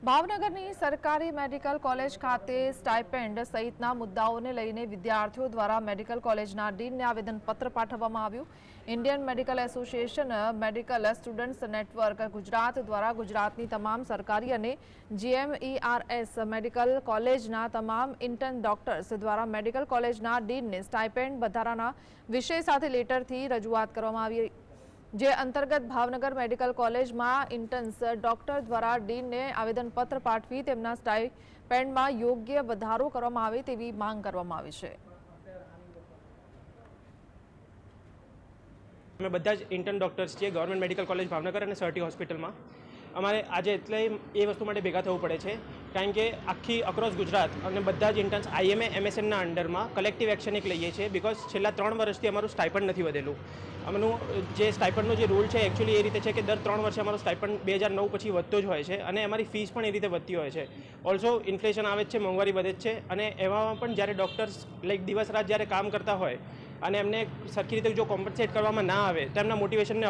ભાવનગરની સરકારી medical college ખાતે સ્ટાઇપેન્ડ સહિતના મુદ્દાઓને લઈને વિદ્યાર્થીઓ દ્વારા મેડિકલ કોલેજના ડીનને આવેદનપત્ર પાઠવવામાં આવ્યું। Indian medical association, medical students network Gujarat દ્વારા ગુજરાતની તમામ સરકારી અને GMERS મેડિકલ કોલેજના તમામ ઇન્ટર્ન ડોક્ટર્સ દ્વારા મેડિકલ કોલેજના ડીનને સ્ટાઇપેન્ડ વધારાના વિષય સાથે લેટરથી રજૂઆત કરવામાં આવી, જે અંતર્ગત ભાવનગર મેડિકલ કોલેજમાં ઇન્ટર્ન્સ ડોક્ટર દ્વારા ડીનને આવેદનપત્ર પાઠવી તેમના સ્ટાઇપેન્ડમાં યોગ્ય વધારો કરવામાં આવે તેવી માંગ કરવામાં આવી છે। અમે બધા જ ઇન્ટર્ન ડોક્ટર્સ છીએ ગવર્મેન્ટ મેડિકલ કોલેજ ભાવનગર અને સરટી હોસ્પિટલમાં। અમારે આજે એટલે એ વસ્તુ માટે ભેગા થવું પડે છે કારણ કે આખી અક્રોસ ગુજરાત અને બધા જ ઇન્ટર્ન્સ IMA MSNના અંડરમાં કલેક્ટિવ એક્શન એક લઈએ છીએ બિકોઝ છેલ્લા 3 વર્ષથી અમારું સ્ટાઇપન્ડ નથી વધેલું। અમારું જે સ્ટાઇપન્ડનો જે રૂલ છે એકચ્યુઅલી એ રીતે છે કે દર 3 વર્ષે અમારો સ્ટાઇપન્ડ 2009 પછી વધતો જ હોય છે અને અમારી ફીસ પણ એ રીતે વધતી હોય છે। ઓલ્સો ઇન્ફ્લેશન આવે છે, મોંઘવારી વધે છે અને એવામાં પણ જ્યારે ડૉક્ટર્સ લાઈક દિવસ રાત જ્યારે કામ કરતા હોય અને એમને સરખી રીતે જો કોમ્પન્સેટ કરવામાં ના આવે તો એમના મોટિવેશનને